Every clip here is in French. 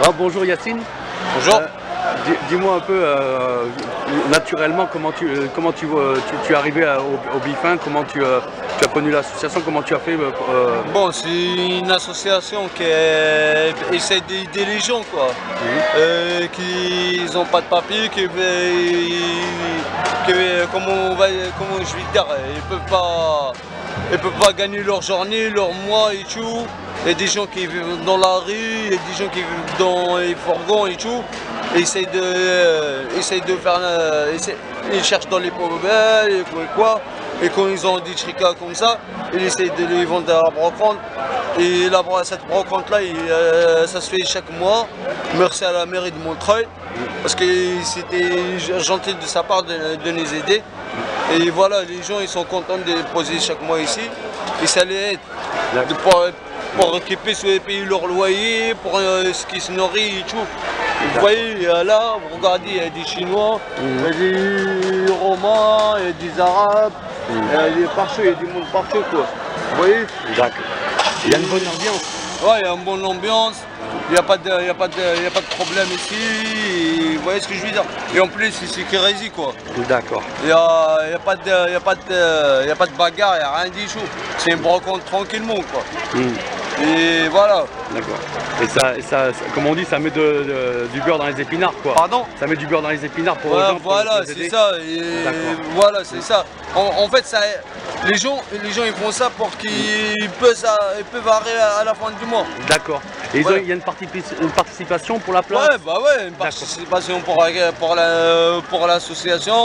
Ah, bonjour Yacine. Bonjour. Dis-moi un peu, naturellement, comment tu es arrivé au Bifin, comment tu as connu l'association, comment tu as fait Bon, c'est une association qui essaie d'aider les gens, quoi. Qui n'ont pas de papier, comment je vais dire, ils peuvent pas gagner leur journée, leur mois et tout. Il y a des gens qui vivent dans la rue, il y a des gens qui vivent dans les fourgons et tout. Ils cherchent dans les poubelles et quoi. Et quand ils ont des tricas comme ça, ils essayent de les vendre à la brocante. Et cette brocante-là, ça se fait chaque mois. Merci à la mairie de Montreuil, parce que c'était gentil de sa part de nous aider. Et voilà, les gens ils sont contents de poser chaque mois ici. Et ça les aide pour occuper, payer leur loyer, pour ce qui se nourrit et tout. Vous voyez, là, vous regardez, il y a des Chinois, il y a des Romains, il y a des Arabes, il y a partout, il y a du monde partout, quoi. Vous voyez? D'accord. Il y a une bonne ambiance. Ouais, il y a une bonne ambiance, il n'y a pas de problème ici, vous voyez ce que je veux dire? Et en plus, c'est sécurisé, quoi. D'accord. Il n'y a pas de bagarre, il n'y a rien du tout. C'est une brocante tranquillement, quoi. Et voilà. D'accord. Et ça, comme on dit, ça met du beurre dans les épinards, quoi. Pardon? Ça met du beurre dans les épinards pour ouais, les gens. Voilà, c'est ça. Voilà, c'est ça. En fait, les gens ils font ça pour qu'ils peuvent arriver à la fin du mois. D'accord. Et il y a une participation pour la place? Ouais, une participation pour l'association,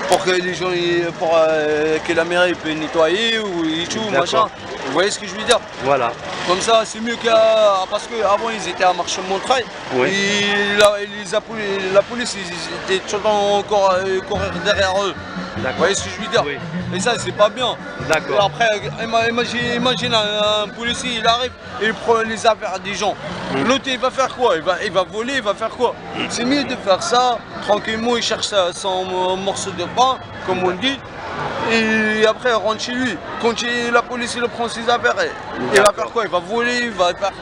pour que les gens, que la mairie peut nettoyer et tout, machin. Vous voyez ce que je veux dire? Voilà. Comme ça, c'est mieux parce qu'avant ils étaient à marché Montreuil. Oui. Et la police, ils étaient tout le temps courir derrière eux. Vous voyez ce que je veux dire? Oui. Et ça, c'est pas bien. D'accord. Après, imagine un policier, il arrive et il prend les affaires des gens. L'autre, il va faire quoi? Il va voler, il va faire quoi? C'est mieux de faire ça, tranquillement, il cherche son morceau de pain, comme on dit. Et après, il rentre chez lui. Quand la police il prend ses affaires, il va faire quoi? Il va voler, il va faire...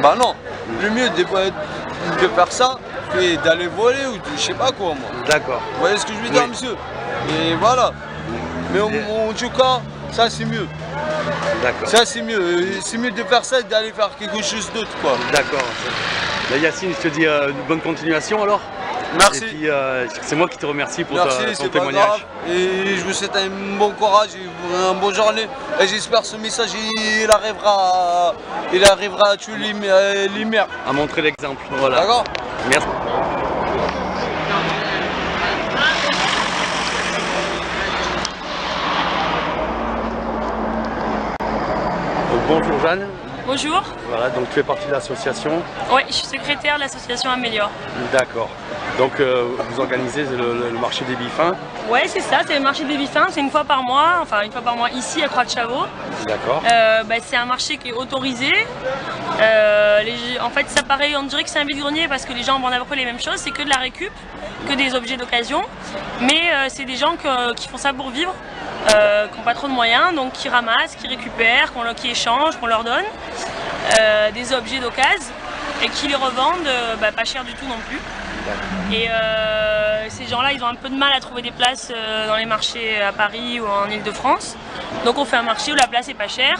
Bah non, le mieux de faire ça, c'est d'aller voler ou je sais pas quoi, moi. D'accord. Vous voyez ce que je veux dire, monsieur? Et voilà. Mais en tout cas, ça c'est mieux. D'accord. Ça c'est mieux. C'est mieux de faire ça et d'aller faire quelque chose d'autre, quoi. D'accord. Yacine, je te dis bonne continuation alors. Merci. Et puis c'est moi qui te remercie pour ton témoignage. Grave. Et je vous souhaite un bon courage, une bonne journée. Et j'espère que ce message il arrivera à tuer les mères. À montrer l'exemple. Voilà. D'accord? Merci. Bonjour Jeanne. Bonjour. Voilà, donc tu fais partie de l'association. Oui, je suis secrétaire de l'association Améliore. D'accord. Donc vous organisez le marché des Bifins. Oui, c'est ça, c'est le marché des Bifins, c'est une fois par mois, enfin une fois par mois ici à Croix-de-Chavaux. D'accord. C'est un marché qui est autorisé. En fait, ça paraît, on dirait que c'est un vide-grenier parce que les gens vendent à peu près les mêmes choses, c'est que de la récup, que des objets d'occasion. Mais c'est des gens qui font ça pour vivre. Qui n'ont pas trop de moyens, donc qui ramassent, qui récupèrent, qui échangent, qu'on leur donne des objets d'occasion et qui les revendent pas cher du tout non plus. Et ces gens-là, ils ont un peu de mal à trouver des places dans les marchés à Paris ou en Ile-de-France. Donc on fait un marché où la place est pas chère,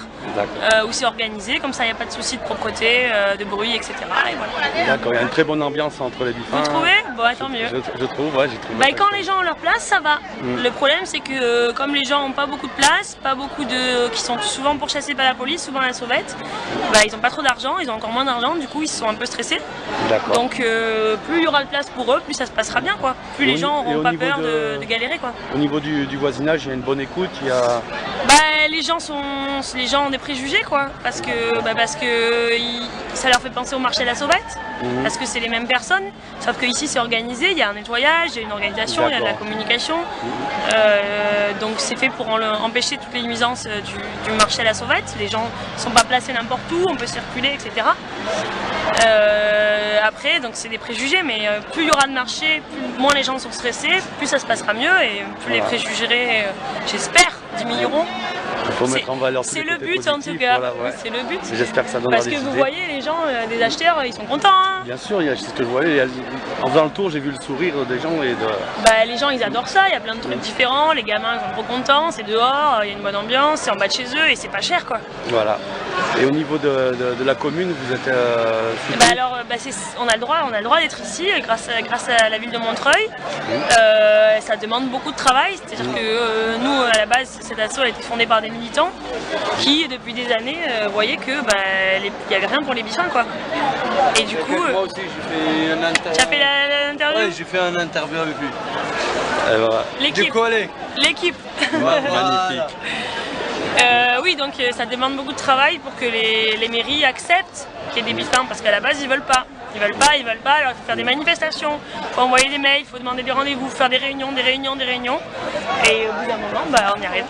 où c'est organisé, comme ça il n'y a pas de souci de propreté, de bruit, etc. Et voilà. D'accord, il y a une très bonne ambiance entre les Bifins. Vous trouvez? Bon, tant mieux. Je trouve, ouais, j'ai trouvé. Quand les gens ont leur place, ça va. Le problème c'est que comme les gens n'ont pas beaucoup de place, qui sont souvent pourchassés par la police, souvent la sauvette, ils n'ont pas trop d'argent, ils ont encore moins d'argent, du coup ils sont un peu stressés. Donc plus il y aura de place pour eux, plus ça se passera bien, quoi. Plus les gens n'auront pas peur de galérer, quoi. Au niveau du voisinage, il y a une bonne écoute, il y a... les gens ont des préjugés, quoi, parce que ça leur fait penser au marché de la sauvette, parce que c'est les mêmes personnes, sauf que ici c'est organisé, il y a un nettoyage, il y a une organisation, il y a de la communication, donc c'est fait pour empêcher toutes les nuisances du marché à la sauvette. Les gens ne sont pas placés n'importe où, on peut circuler, etc. Après, donc c'est des préjugés, mais plus il y aura de marché, moins les gens sont stressés, plus ça se passera mieux et plus les préjugés, j'espère, diminueront. Il faut mettre en valeur tous C'est les le côtés but en tout positifs, cas, voilà, ouais. c'est le but. J'espère que ça donnera Parce des que vous idées. voyez, les gens, des acheteurs, ils sont contents. Hein. Bien sûr, c'est ce que je voyais. En faisant le tour, j'ai vu le sourire des gens et de... Bah, les gens, ils adorent ça, il y a plein de trucs différents, les gamins, ils sont trop contents, c'est dehors, il y a une bonne ambiance, c'est en bas de chez eux et c'est pas cher quoi. Voilà. Et au niveau de la commune, vous êtes Bah alors, on a le droit d'être ici grâce à la ville de Montreuil. Ça demande beaucoup de travail, c'est-à-dire que nous, à la base, cette asso a été fondée par des militants qui, depuis des années, voyaient que il n'y avait rien pour les bichins quoi. Et du coup, Moi aussi, j'ai fait un interview. tu as fait l'interview? Ouais, j'ai fait un interview avec lui. voilà. L'équipe. Décollé. L'équipe. Magnifique. Oui, donc ça demande beaucoup de travail pour que les mairies acceptent qu'il y ait des biffins, parce qu'à la base, ils veulent pas. Ils veulent pas, alors il faut faire des manifestations, il faut envoyer des mails, il faut demander des rendez-vous, faire des réunions. Et au bout d'un moment, on y arrive.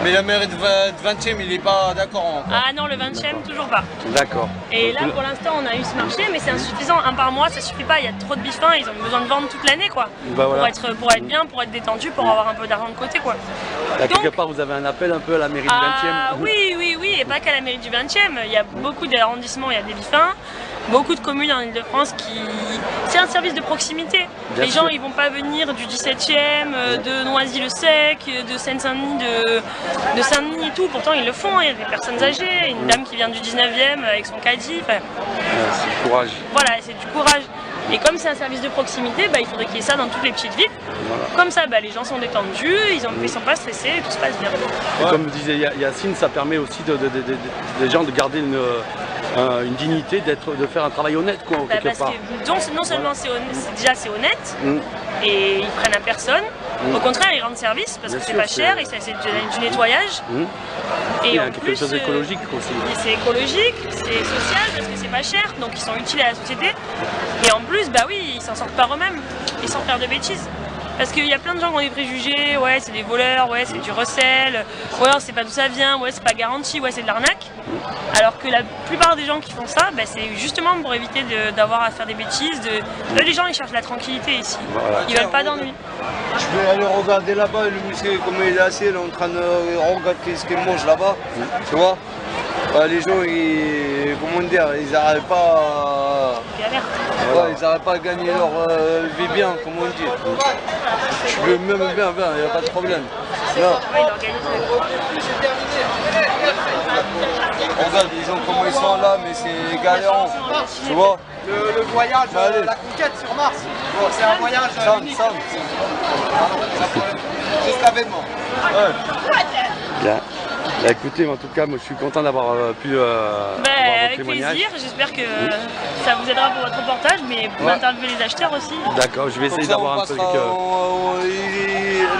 Mais la mairie de 20e, il est pas d'accord encore. Ah non, le 20e, toujours pas. D'accord. Et là, pour l'instant, on a eu ce marché, mais c'est insuffisant. Un par mois, ça suffit pas. Il y a trop de biffins, ils ont besoin de vendre toute l'année, quoi. Bah voilà. Pour être bien, pour être détendu, pour avoir un peu d'argent de côté, quoi. Là, Donc- quelque part, vous avez un appel un peu à la mairie du 20e. Ah oui, et pas qu'à la mairie du 20e. Il y a beaucoup d'arrondissements, il y a des biffins. Beaucoup de communes en Ile-de-France qui... C'est un service de proximité. Bien les sûr. gens, ils vont pas venir du 17e, de Noisy-le-Sec, de Seine-Saint-Denis, de Saint-Denis et tout. Pourtant, ils le font. Il y a des personnes âgées, une dame qui vient du 19e avec son caddie. Enfin, C'est le courage. voilà, c'est du courage. Et comme c'est un service de proximité, il faudrait qu'il y ait ça dans toutes les petites villes. Voilà. Comme ça, les gens sont détendus, ils sont pas stressés, tout se passe bien. Et comme disait Yacine, ça permet aussi des gens de garder une dignité, de faire un travail honnête, quoi, quelque Parce part. que non seulement c'est honnête, Mm. et ils prennent à personne, au contraire ils rendent service parce Bien que c'est sûr, pas cher et c'est du nettoyage. Mm. Et Il y a en quelque plus, chose d'écologique aussi. c'est écologique, c'est social parce que c'est pas cher, donc ils sont utiles à la société. Et en plus, ils s'en sortent par eux-mêmes, ils sans faire de bêtises. Parce qu'il y a plein de gens qui ont des préjugés, ouais c'est des voleurs, ouais c'est du recel, ouais on sait pas d'où ça vient, ouais c'est pas garanti, ouais c'est de l'arnaque. Alors que la plupart des gens qui font ça, c'est justement pour éviter d'avoir à faire des bêtises. Là, les gens ils cherchent la tranquillité ici, Voilà. ils veulent pas d'ennui. Je vais aller regarder là-bas, le monsieur, comment il est assis, il est en train de regarder ce qu'il mange là-bas. Tu vois? Les gens, ils n'arrivent pas à... Galère. Ouais, ils n'arrivent pas à gagner leur vie bien, comme on dit. Je peux même bien, il n'y a pas de problème. Là, Ouais, ils organisent. regarde, les gens comment ils sont là, mais c'est galérant. Tu vois? Le voyage, Allez. la conquête sur Mars. Bon, c'est un voyage Sam, unique. Sam. Juste l'avènement. Bien. Écoutez, en tout cas, moi je suis content d'avoir pu avoir votre Avec témoignage. plaisir, j'espère que ça vous aidera pour votre reportage, mais pour interviewer les acheteurs aussi. D'accord, je vais essayer Comme ça, d'avoir on un peu passera,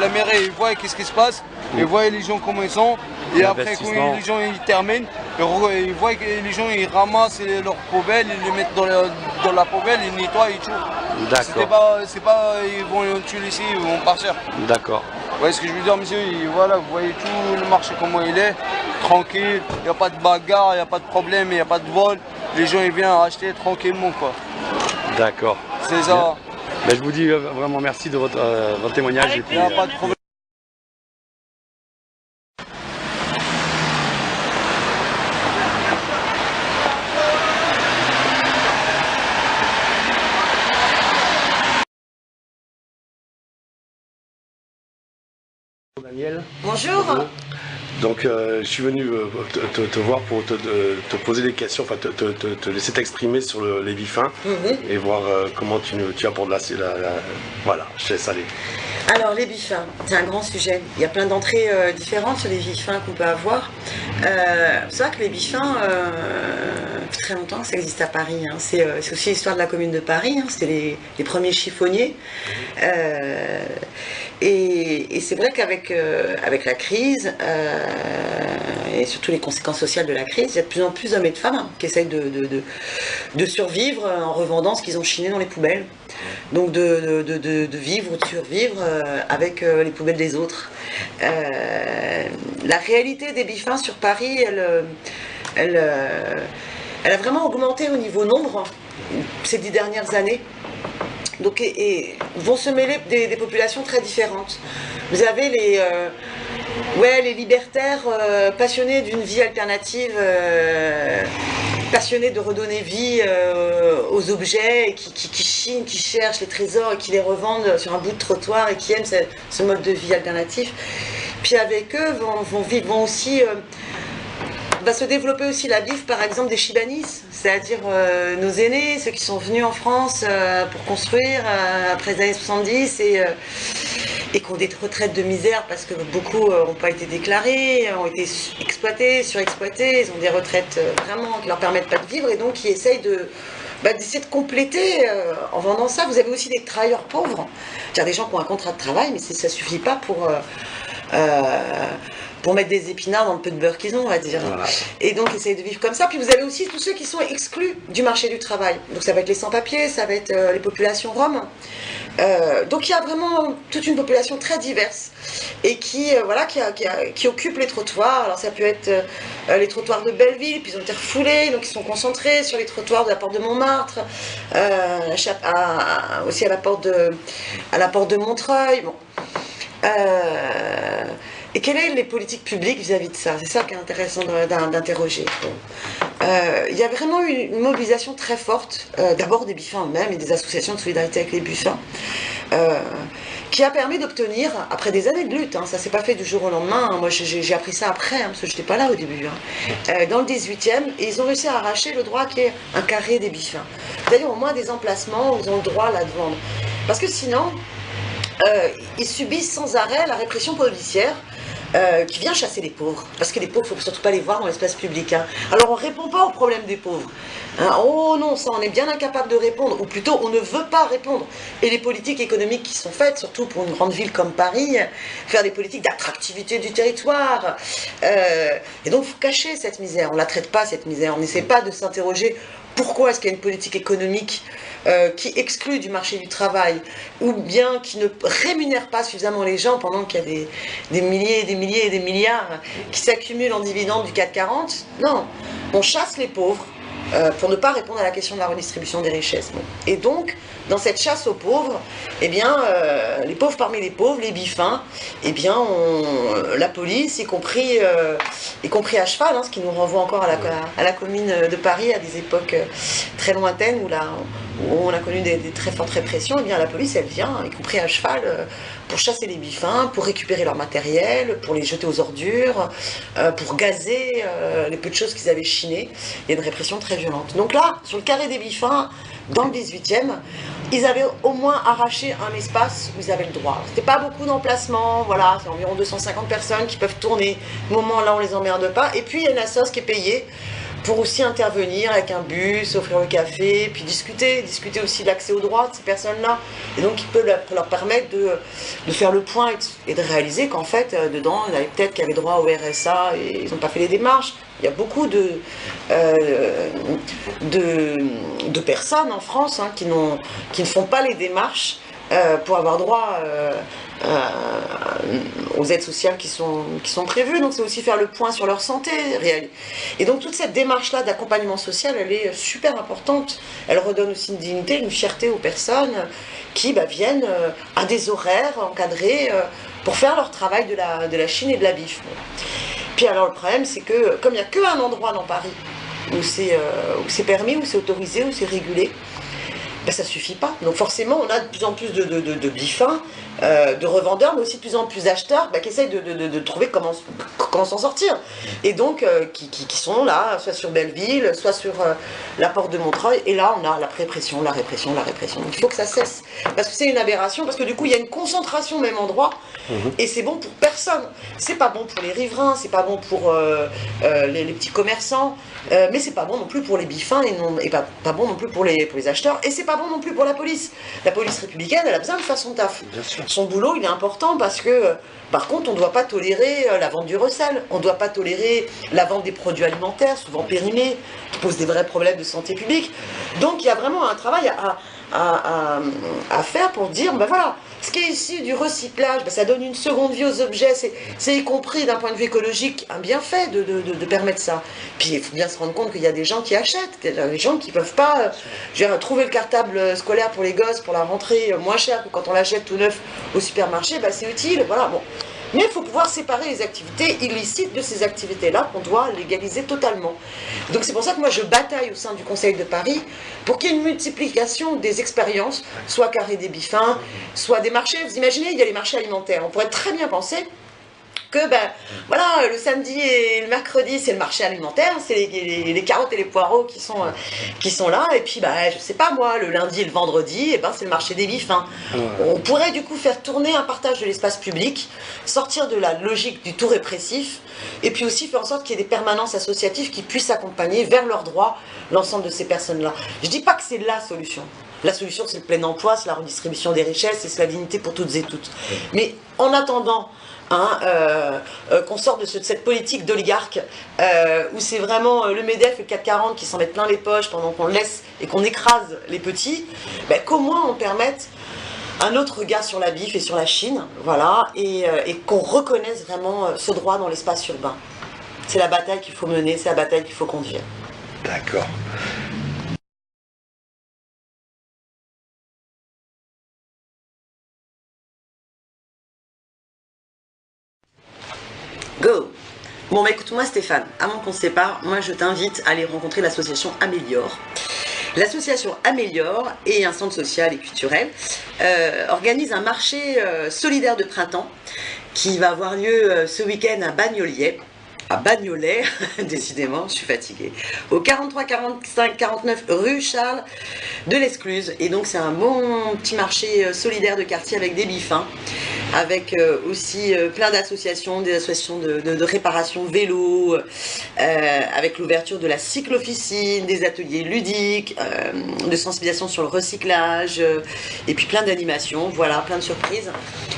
la mairie, ils voient qu'est-ce qui se passe, ils voient les gens comment ils sont, et après quand L'investissement. les gens ils terminent, ils voient que les gens ils ramassent leurs poubelles, ils les mettent dans la poubelle, ils nettoient et tout. D'accord. C'est pas ils vont tuer ici, ils vont partir. D'accord. Vous voyez ce que je veux dire, monsieur? Voilà, vous voyez tout le marché comment il est, tranquille, il n'y a pas de bagarre, il n'y a pas de problème, il n'y a pas de vol. Les gens ils viennent acheter tranquillement quoi. D'accord. C'est ça. Ben, je vous dis vraiment merci de votre témoignage. Avec Et puis, Il n'y a plaisir. pas de problème. Daniel. Bonjour. Donc je suis venu te voir pour te poser des questions, enfin te laisser t'exprimer sur les biffins et voir comment tu abordes Voilà, je te laisse aller. Alors les biffins, c'est un grand sujet. Il y a plein d'entrées différentes sur les biffins qu'on peut avoir. C'est vrai que les biffins, depuis très longtemps que ça existe à Paris. Hein. C'est aussi l'histoire de la commune de Paris. Hein. C'était les premiers chiffonniers. Et c'est vrai qu'avec la crise et surtout les conséquences sociales de la crise, il y a de plus en plus d'hommes et de femmes qui essayent de survivre en revendant ce qu'ils ont chiné dans les poubelles. Donc de vivre ou de survivre avec les poubelles des autres. La réalité des biffins sur Paris, elle a vraiment augmenté au niveau nombre ces 10 dernières années. Donc, et vont se mêler des populations très différentes. Vous avez Ouais, les libertaires passionnés d'une vie alternative, passionnés de redonner vie aux objets, qui chinent, qui cherchent les trésors et qui les revendent sur un bout de trottoir et qui aiment ce mode de vie alternatif. Puis avec eux vont aussi... va se développer aussi la BIF, par exemple, des Chibanis, c'est-à-dire nos aînés, ceux qui sont venus en France pour construire après les années 70 et qui ont des retraites de misère parce que beaucoup n'ont pas été déclarés, ont été exploités, surexploités, ils ont des retraites vraiment qui ne leur permettent pas de vivre et donc qui essayent d'essayer de compléter en vendant ça. Vous avez aussi des travailleurs pauvres, c'est-à-dire des gens qui ont un contrat de travail, mais ça ne suffit pas pour mettre des épinards dans le peu de beurre qu'ils ont, on va dire. Voilà. Et donc, essayer de vivre comme ça. Puis vous avez aussi tous ceux qui sont exclus du marché du travail. Donc ça va être les sans-papiers, ça va être les populations roms. Donc il y a vraiment toute une population très diverse et qui occupe les trottoirs. Alors ça peut être les trottoirs de Belleville, puis ils ont été refoulés, donc ils sont concentrés sur les trottoirs de la porte de Montmartre, aussi à la porte de Montreuil. Bon. Et quelles sont les politiques publiques vis-à-vis de ça? C'est ça qui est intéressant d'interroger. Il y a vraiment eu une mobilisation très forte, d'abord des Biffins eux-mêmes et des associations de solidarité avec les Biffins, qui a permis d'obtenir, après des années de lutte, ça ne s'est pas fait du jour au lendemain, moi j'ai appris ça après, parce que je n'étais pas là au début, dans le 18e, et ils ont réussi à arracher le droit qui est un carré des Biffins. C'est-à-dire au moins des emplacements où ils ont le droit là de vendre. Parce que sinon, ils subissent sans arrêt la répression policière, qui vient chasser les pauvres, parce que les pauvres, il ne faut surtout pas les voir dans l'espace public. Alors on ne répond pas aux problèmes des pauvres. Oh non, ça on est bien incapable de répondre, ou plutôt on ne veut pas répondre. Et les politiques économiques qui sont faites, surtout pour une grande ville comme Paris, faire des politiques d'attractivité du territoire. Et donc il faut cacher cette misère, on ne la traite pas cette misère, on n'essaie pas de s'interroger pourquoi est-ce qu'il y a une politique économique qui exclut du marché du travail, ou bien qui ne rémunère pas suffisamment les gens pendant qu'il y a des milliers et des milliers et des milliards qui s'accumulent en dividendes du CAC 40. Non, on chasse les pauvres pour ne pas répondre à la question de la redistribution des richesses. Bon. Et donc, dans cette chasse aux pauvres, eh bien, les pauvres parmi les pauvres, les Biffins, eh bien, la police, y compris à cheval, ce qui nous renvoie encore à la commune de Paris, à des époques très lointaines où on a connu des très fortes répressions, eh bien, la police, elle vient, y compris à cheval, pour chasser les Biffins, pour récupérer leur matériel, pour les jeter aux ordures, pour gazer les peu de choses qu'ils avaient chinées. Il y a une répression très violente. Donc là, sur le carré des Biffins, dans le 18e, ils avaient au moins arraché un espace où ils avaient le droit. C'était pas beaucoup d'emplacements, voilà, c'est environ 250 personnes qui peuvent tourner. Au moment là, on les emmerde pas. Et puis il y a une assoce qui est payée pour aussi intervenir avec un bus, offrir le café, puis discuter aussi de l'accès aux droits de ces personnes-là. Et donc, il peut leur permettre de faire le point et de réaliser qu'en fait, dedans, il y avait peut-être qui avaient droit au RSA et ils n'ont pas fait les démarches. Il y a beaucoup de personnes en France qui ne font pas les démarches pour avoir droit aux aides sociales qui sont prévues. Donc c'est aussi faire le point sur leur santé. Et donc toute cette démarche-là d'accompagnement social, elle est super importante. Elle redonne aussi une dignité, une fierté aux personnes qui viennent à des horaires encadrés pour faire leur travail de la Chine et de la BIF. Puis alors le problème, c'est que comme il n'y a qu'un endroit dans Paris où c'est permis, où c'est autorisé, où c'est régulé, ça ne suffit pas. Donc forcément, on a de plus en plus de Biffins, de revendeurs, mais aussi de plus en plus d'acheteurs qui essayent de trouver comment s'en sortir. Et donc, qui sont là, soit sur Belleville, soit sur la porte de Montreuil. Et là, on a la répression. Donc il faut que ça cesse. Parce que c'est une aberration, parce que du coup, il y a une concentration au même endroit. Et c'est bon pour personne. C'est pas bon pour les riverains, c'est pas bon pour les petits commerçants, mais c'est pas bon non plus pour les Biffins et pas bon non plus pour les acheteurs. Et c'est pas bon non plus pour la police. La police républicaine, elle a besoin de faire son taf. Son boulot, il est important parce que, par contre, on ne doit pas tolérer la vente du recel. On ne doit pas tolérer la vente des produits alimentaires, souvent périmés, qui posent des vrais problèmes de santé publique. Donc, il y a vraiment un travail à faire pour dire, voilà, ce qui est issu du recyclage, ça donne une seconde vie aux objets, c'est y compris d'un point de vue écologique un bienfait de permettre ça. Puis il faut bien se rendre compte qu'il y a des gens qui achètent, qu'il y a des gens qui ne peuvent pas trouver le cartable scolaire pour les gosses, pour la rentrée moins cher que quand on l'achète tout neuf au supermarché, c'est utile, voilà, bon. Mais il faut pouvoir séparer les activités illicites de ces activités-là qu'on doit légaliser totalement. Donc c'est pour ça que moi je bataille au sein du Conseil de Paris pour qu'il y ait une multiplication des expériences, soit carré des bifins, soit des marchés. Vous imaginez, il y a les marchés alimentaires. On pourrait très bien penser que voilà, le samedi et le mercredi c'est le marché alimentaire, c'est les carottes et les poireaux qui sont là, et puis je sais pas moi, le lundi et le vendredi c'est le marché des bifs. On pourrait du coup faire tourner un partage de l'espace public, sortir de la logique du tout répressif, et puis aussi faire en sorte qu'il y ait des permanences associatives qui puissent accompagner vers leurs droits l'ensemble de ces personnes-là. Je dis pas que c'est la solution. La solution, c'est le plein emploi, c'est la redistribution des richesses, c'est la dignité pour toutes et toutes. Mais en attendant qu'on sorte de cette politique d'oligarque où c'est vraiment le MEDEF et le 440 qui s'en mettent plein les poches pendant qu'on laisse et qu'on écrase les petits, qu'au moins on permette un autre regard sur la BIF et sur la Chine, voilà, et qu'on reconnaisse vraiment ce droit dans l'espace urbain. C'est la bataille qu'il faut mener, c'est la bataille qu'il faut conduire. D'accord. Go! Bon, écoute-moi Stéphane, avant qu'on se sépare, moi je t'invite à aller rencontrer l'association Améliore. L'association Améliore et un centre social et culturel organise un marché solidaire de printemps qui va avoir lieu ce week-end à Bagnolet, décidément, je suis fatiguée, au 43 45 49 rue Charles de l'Escluse. Et donc c'est un bon petit marché solidaire de quartier avec des bifins, avec aussi plein d'associations, des associations de réparation vélo, avec l'ouverture de la cyclo-officine, des ateliers ludiques, de sensibilisation sur le recyclage, et puis plein d'animations, voilà, plein de surprises.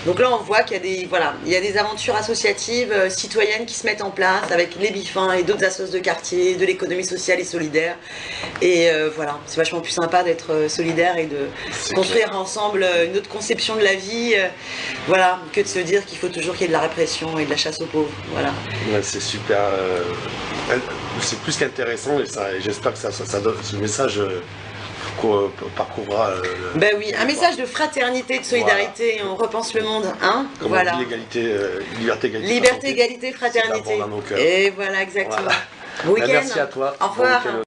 Donc là on voit qu'il y a des aventures associatives citoyennes qui se mettent en place avec les bifins et d'autres associations de quartier, de l'économie sociale et solidaire. Et voilà, c'est vachement plus sympa d'être solidaire et de construire ensemble une autre conception de la vie. Voilà, que de se dire qu'il faut toujours qu'il y ait de la répression et de la chasse aux pauvres. Voilà. Ouais, c'est super. C'est plus qu'intéressant et j'espère que ça donne ce message. Parcourra. Ben oui, un message de fraternité, de solidarité, voilà. On repense le monde, hein. Comme voilà. On dit, liberté, égalité. Liberté, égalité, fraternité. Et voilà, exactement. Voilà. Bon week-end. Merci à toi. Au revoir. Bon